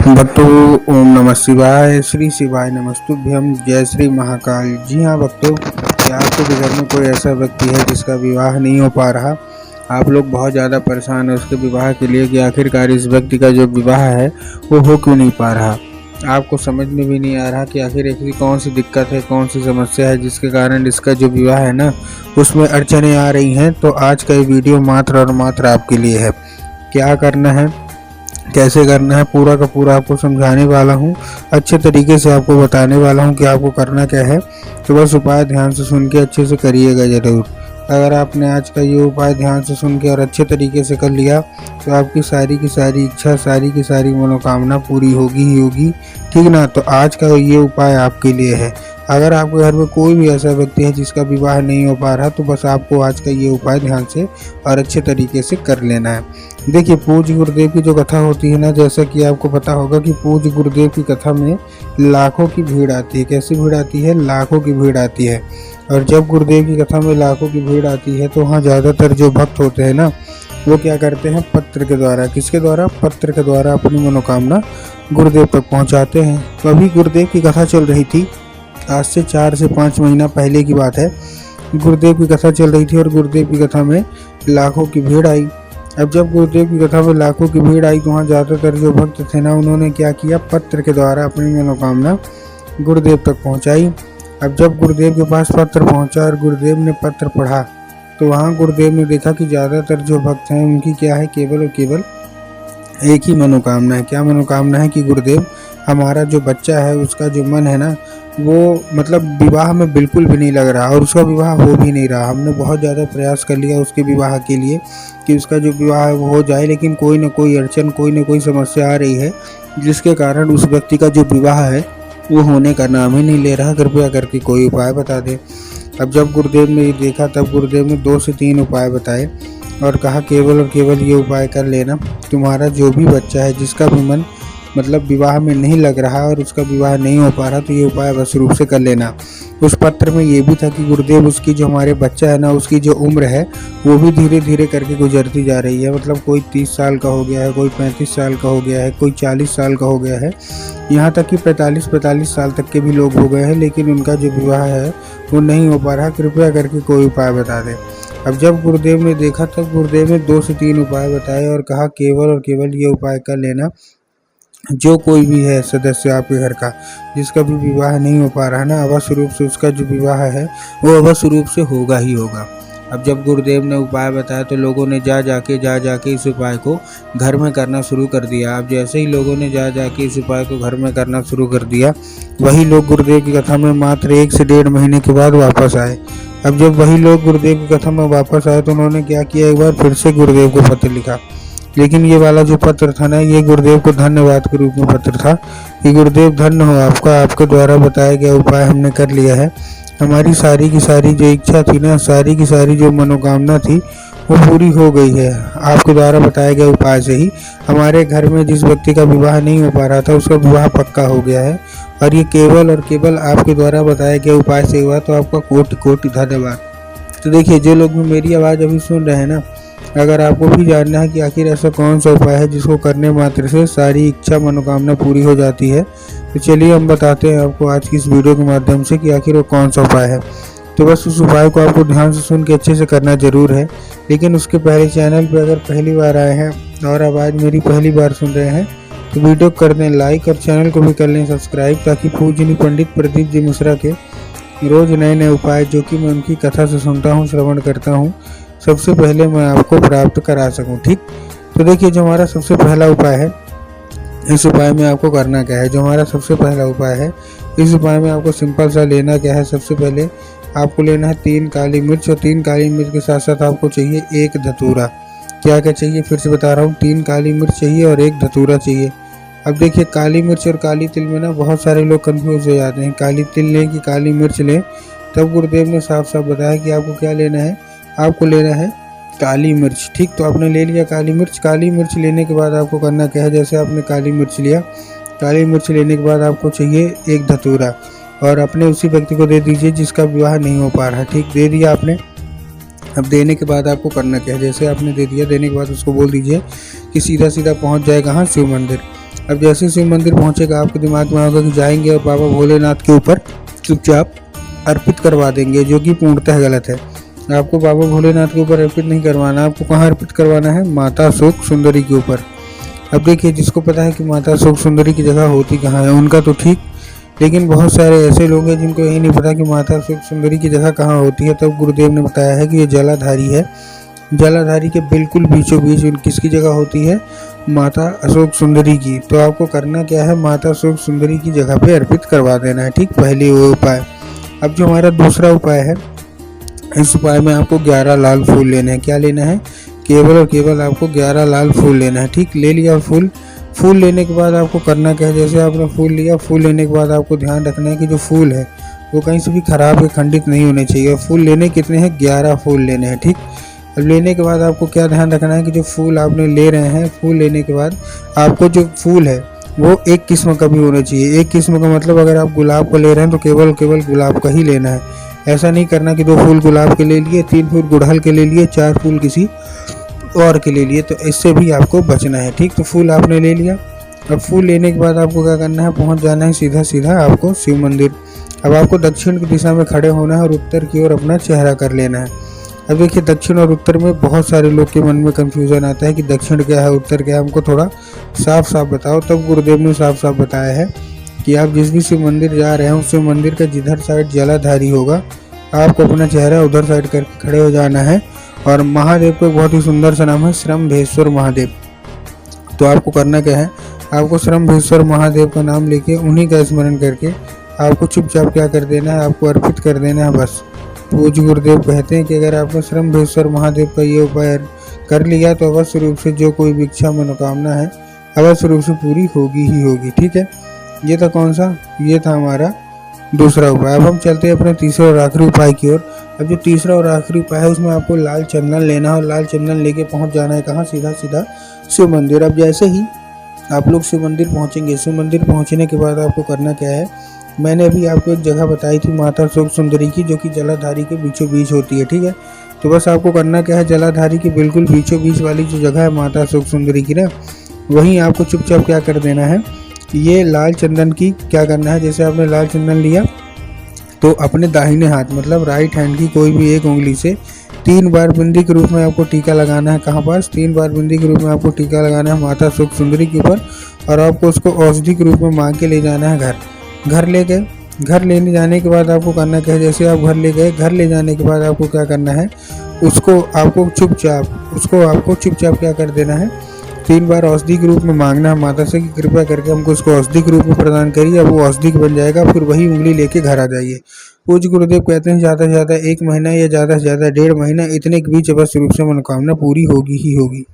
भक्तों, ओम नमः शिवाय, श्री शिवाय नमस्तुभ्यम, जय श्री महाकाल। जी हाँ भक्तों, क्या आपके भी घर में कोई ऐसा व्यक्ति है जिसका विवाह नहीं हो पा रहा? आप लोग बहुत ज़्यादा परेशान हैं उसके विवाह के लिए कि आखिरकार इस व्यक्ति का जो विवाह है वो हो क्यों नहीं पा रहा। आपको समझ में भी नहीं आ रहा कि आखिर ऐसी कौन सी दिक्कत है, कौन सी समस्या है जिसके कारण इसका जो विवाह है ना उसमें अड़चनें आ रही हैं। तो आज का ये वीडियो मात्र और मात्र आपके लिए है। क्या करना है, कैसे करना है, पूरा का पूरा आपको समझाने वाला हूँ। अच्छे तरीके से आपको बताने वाला हूँ कि आपको करना क्या है। तो बस उपाय ध्यान से सुन के अच्छे से करिएगा ज़रूर। अगर आपने आज का ये उपाय ध्यान से सुन के और अच्छे तरीके से कर लिया तो आपकी सारी की सारी इच्छा, सारी की सारी मनोकामना पूरी होगी ही होगी, ठीक ना। तो आज का ये उपाय आपके लिए है। अगर आपके घर में कोई भी ऐसा व्यक्ति है जिसका विवाह नहीं हो पा रहा तो बस आपको आज का ये उपाय ध्यान से और अच्छे तरीके से कर लेना है। देखिए, पूज्य गुरुदेव की जो कथा होती है ना, जैसा कि आपको पता होगा कि पूज्य गुरुदेव की कथा में लाखों की भीड़ आती है। कैसी भीड़ आती है? लाखों की भीड़ आती है। और जब गुरुदेव की कथा में लाखों की भीड़ आती है तो वहाँ ज़्यादातर जो भक्त होते हैं ना वो क्या करते हैं, पत्र के द्वारा, किसके द्वारा? पत्र के द्वारा अपनी मनोकामना गुरुदेव तक पहुँचाते हैं। तो अभी गुरुदेव की कथा चल रही थी, आज से 4 से 5 महीना पहले की बात है। गुरुदेव की कथा चल रही थी और गुरुदेव की कथा में लाखों की भीड़ आई। अब जब गुरुदेव की कथा में लाखों की भीड़ आई तो वहाँ ज़्यादातर जो भक्त थे ना उन्होंने क्या किया, पत्र के द्वारा अपनी मनोकामना गुरुदेव तक पहुँचाई। अब जब गुरुदेव के पास पत्र पहुँचा और गुरुदेव ने पत्र पढ़ा तो वहाँ गुरुदेव ने देखा कि ज़्यादातर जो भक्त हैं उनकी क्या है, केवल और केवल एक ही मनोकामना है। क्या मनोकामना है कि गुरुदेव, हमारा जो बच्चा है उसका जो मन है ना वो मतलब विवाह में बिल्कुल भी नहीं लग रहा और उसका विवाह हो भी नहीं रहा। हमने बहुत ज़्यादा प्रयास कर लिया उसके विवाह के लिए कि उसका जो विवाह है वो हो जाए, लेकिन कोई ना कोई अड़चन, कोई ना कोई समस्या आ रही है जिसके कारण उस व्यक्ति का जो विवाह है वो होने का नाम ही नहीं ले रहा। कृपया करके कोई उपाय बता दे। अब जब गुरुदेव ने ये देखा तब गुरुदेव ने 2 से 3 उपाय बताए और कहा केवल और केवल ये उपाय कर लेना, तुम्हारा जो भी बच्चा है जिसका भी मन मतलब विवाह में नहीं लग रहा और उसका विवाह नहीं हो पा रहा तो ये उपाय बस रूप से कर लेना। उस पत्र में ये भी था कि गुरुदेव, उसकी जो हमारे बच्चा है ना उसकी जो उम्र है वो भी धीरे धीरे करके गुजरती जा रही है। मतलब कोई 30 साल का हो गया है, कोई 35 साल का हो गया है, कोई 40 साल का हो गया है, यहाँ तक कि 45 साल तक के भी लोग हो गए हैं, लेकिन उनका जो विवाह है वो नहीं हो पा रहा। कृपया करके कोई उपाय बता दें। अब जब गुरुदेव ने देखा तब गुरुदेव ने 2 से 3 उपाय बताए और कहा केवल और केवल ये उपाय कर लेना, जो कोई भी है सदस्य आपके घर का जिसका भी विवाह नहीं हो पा रहा ना, अवश्य रूप से उसका जो विवाह है वो अवश्य रूप से होगा ही होगा। अब जब गुरुदेव ने उपाय बताया तो लोगों ने जा जाके इस उपाय को घर में करना शुरू कर दिया। अब जैसे ही लोगों ने जा जाके इस उपाय को घर में करना शुरू कर दिया, वही लोग गुरुदेव की कथा में मात्र 1 से 1.5 महीने के बाद वापस आए। अब जब वही लोग गुरुदेव की कथा में वापस आए तो उन्होंने क्या किया, एक बार फिर से गुरुदेव को पत्र लिखा। लेकिन ये वाला जो पत्र था ना, ये गुरुदेव को धन्यवाद के रूप में पत्र था कि गुरुदेव धन्य हो आपका, आपके द्वारा बताया गया उपाय हमने कर लिया है। हमारी सारी की सारी जो इच्छा थी ना, सारी की सारी जो मनोकामना थी वो पूरी हो गई है। आपके द्वारा बताए गए उपाय से ही हमारे घर में जिस व्यक्ति का विवाह नहीं हो पा रहा था उसका विवाह पक्का हो गया है और ये केवल और केवल आपके द्वारा बताए गए उपाय से हुआ। तो आपका कोटि कोटि धन्यवाद। तो देखिए, जो लोग भी मेरी आवाज़ अभी सुन रहे हैं ना, अगर आपको भी जानना है कि आखिर ऐसा कौन सा उपाय है जिसको करने मात्र से सारी इच्छा मनोकामना पूरी हो जाती है, तो चलिए हम बताते हैं आपको आज की इस वीडियो के माध्यम से कि आखिर वो कौन सा उपाय है। तो बस उस उपाय को आपको ध्यान से सुन के अच्छे से करना ज़रूर है। लेकिन उसके पहले चैनल पर अगर पहली बार आए हैं और आवाज़ मेरी पहली बार सुन रहे हैं तो वीडियो कर दें लाइक और चैनल को भी कर लें सब्सक्राइब, ताकि पूजनीय पंडित प्रदीप जी मिश्रा के रोज़ नए नए उपाय जो कि मैं उनकी कथा से सुनता हूँ, श्रवण करता हूँ, सबसे पहले मैं आपको प्राप्त करा सकूं। ठीक, तो देखिए, जो हमारा सबसे पहला उपाय है, इस उपाय में आपको करना क्या है। जो हमारा सबसे पहला उपाय है, इस उपाय में आपको सिंपल सा लेना क्या है। सबसे पहले आपको लेना है 3 काली मिर्च और 3 काली मिर्च के साथ साथ आपको चाहिए 1 धतूरा। क्या क्या चाहिए, फिर से बता रहा हूँ, 3 काली मिर्च चाहिए और 1 धतूरा चाहिए। अब देखिए, काली मिर्च और काली तिल में ना बहुत सारे लोग कंफ्यूज हो जाते हैं, काली तिल लें कि काली मिर्च लें। तब गुरुदेव ने साफ साफ बताया कि आपको क्या लेना है, आपको लेना है काली मिर्च। ठीक, तो आपने ले लिया काली मिर्च। काली मिर्च लेने के बाद आपको करना क्या है, जैसे आपने काली मिर्च लिया, काली मिर्च लेने के बाद आपको चाहिए 1 धतूरा और अपने उसी व्यक्ति को दे दीजिए जिसका विवाह नहीं हो पा रहा। ठीक, दे दिया आपने। अब देने के बाद आपको करना क्या है, जैसे आपने दे दिया, देने के बाद उसको बोल दीजिए कि सीधा सीधा पहुंच जाए कहाँ, शिव मंदिर। अब जैसे ही शिव मंदिर पहुँचेगा आपके दिमाग में होगा कि जाएंगे और बाबा भोलेनाथ के ऊपर चुपचाप अर्पित करवा देंगे, जो कि पूर्णतः गलत है। आपको बाबा भोलेनाथ के ऊपर अर्पित नहीं करवाना, आपको कहाँ अर्पित करवाना है? माता सुख सुंदरी के ऊपर। अब देखिए, जिसको पता है कि माता सुख सुंदरी की जगह होती कहाँ है उनका तो ठीक, लेकिन बहुत सारे ऐसे लोग हैं जिनको यही नहीं पता कि माता सुख सुंदरी की जगह कहाँ होती है। तब गुरुदेव ने बताया है कि ये जलाधारी है। जलाधारी के बिल्कुल बीचों बीच किसकी जगह होती है? माता अशोक सुंदरी की। तो आपको करना क्या है? माता अशोक सुंदरी की जगह पे अर्पित करवा देना है, ठीक। पहले वो उपाय। अब जो हमारा दूसरा उपाय है, इस उपाय में आपको 11 लाल फूल लेने हैं। क्या लेना है? केवल और केवल आपको 11 लाल फूल लेना है, ठीक। ले लिया फूल। फूल लेने के बाद आपको करना क्या है? जैसे आपने फूल लिया, फूल लेने के बाद आपको ध्यान रखना है कि जो फूल है वो कहीं से भी खराब या खंडित नहीं होने चाहिए। फूल लेने कितने हैं? 11 फूल लेने हैं, ठीक। अब लेने के बाद आपको क्या ध्यान रखना है कि जो फूल आपने ले रहे हैं, फूल लेने के बाद आपको जो फूल है वो एक किस्म का भी होना चाहिए। एक किस्म का मतलब अगर आप गुलाब का ले रहे हैं तो केवल केवल गुलाब का ही लेना है। ऐसा नहीं करना कि 2 फूल गुलाब के ले लिए, 3 फूल गुड़हल के ले लिए, 4 फूल किसी और के ले लिए, तो इससे भी आपको बचना है, ठीक। तो फूल आपने ले लिया। अब फूल लेने के बाद आपको क्या करना है? पहुंच जाना है सीधा सीधा आपको शिव मंदिर। अब आपको दक्षिण की दिशा में खड़े होना है और उत्तर की ओर अपना चेहरा कर लेना है। अब देखिए, दक्षिण और उत्तर में बहुत सारे लोग के मन में कन्फ्यूज़न आता है कि दक्षिण क्या है, उत्तर क्या है। हमको थोड़ा साफ साफ बताओ। तब गुरुदेव ने साफ साफ बताया है कि आप जिस भी शिव मंदिर जा रहे हैं उस शिव मंदिर का जिधर साइड जलाधारी होगा, आपको अपना चेहरा उधर साइड करके खड़े हो जाना है। और महादेव का बहुत ही सुंदर सा नाम है श्रम्भेश्वर महादेव। तो आपको करना क्या है? आपको श्रम्भेश्वर महादेव का नाम लेके उन्हीं का स्मरण करके आपको चुपचाप क्या कर देना है? आपको अर्पित कर देना है, बस। पूज्य गुरुदेव कहते हैं कि अगर आपने श्रम्भेश्वर महादेव का ये उपाय कर लिया तो अवश्य रूप से जो कोई इच्छा मनोकामना है अवश्य रूप से पूरी होगी ही होगी, ठीक है। ये था कौन सा? ये था हमारा दूसरा उपाय। अब हम चलते हैं अपने तीसरे और आखिरी उपाय की ओर। अब जो तीसरा और आखिरी उपाय है उसमें आपको लाल चंदन लेना है और लाल चंदन लेके पहुंच जाना है कहाँ? सीधा सीधा शिव मंदिर। अब जैसे ही आप लोग शिव मंदिर पहुंचेंगे, शिव मंदिर पहुंचने के बाद आपको करना क्या है? मैंने अभी आपको एक जगह बताई थी माता सुख सुंदरी की, जो कि जलाधारी के बीचों बीच होती है, ठीक है। तो बस आपको करना क्या है? जलाधारी के बिल्कुल बीचों बीच वाली जो जगह है माता सुख सुंदरी की ना, वहीं आपको चुपचाप क्या कर देना है? ये लाल चंदन की क्या करना है? जैसे आपने लाल चंदन लिया तो अपने दाहिने हाथ मतलब राइट हैंड की कोई भी एक उंगली से 3 बार बिंदी के रूप में आपको टीका लगाना है। कहाँ पास? 3 बार बिंदी के रूप में आपको टीका लगाना है माता सुख सुंदरी के ऊपर, और आपको उसको औषधि के रूप में मांग के ले जाना है घर। घर ले गए। घर लेने जाने के बाद आपको करना क्या है? जैसे आप घर ले गए, घर ले जाने के बाद आपको क्या करना है? उसको आपको चुपचाप क्या कर देना है? 3 बार औषधि के रूप में मांगना है माता से कि कृपया करके हमको उसको औषधि के रूप में प्रदान करिए। अब वो औषधि बन जाएगा, फिर वही उंगली लेके घर आ जाइए। पूज्य गुरुदेव कहते हैं ज़्यादा से ज़्यादा 1 महीना या ज़्यादा से ज़्यादा 1.5 महीना, इतने के बीच अवश्य रूप से मनोकामना पूरी होगी ही होगी।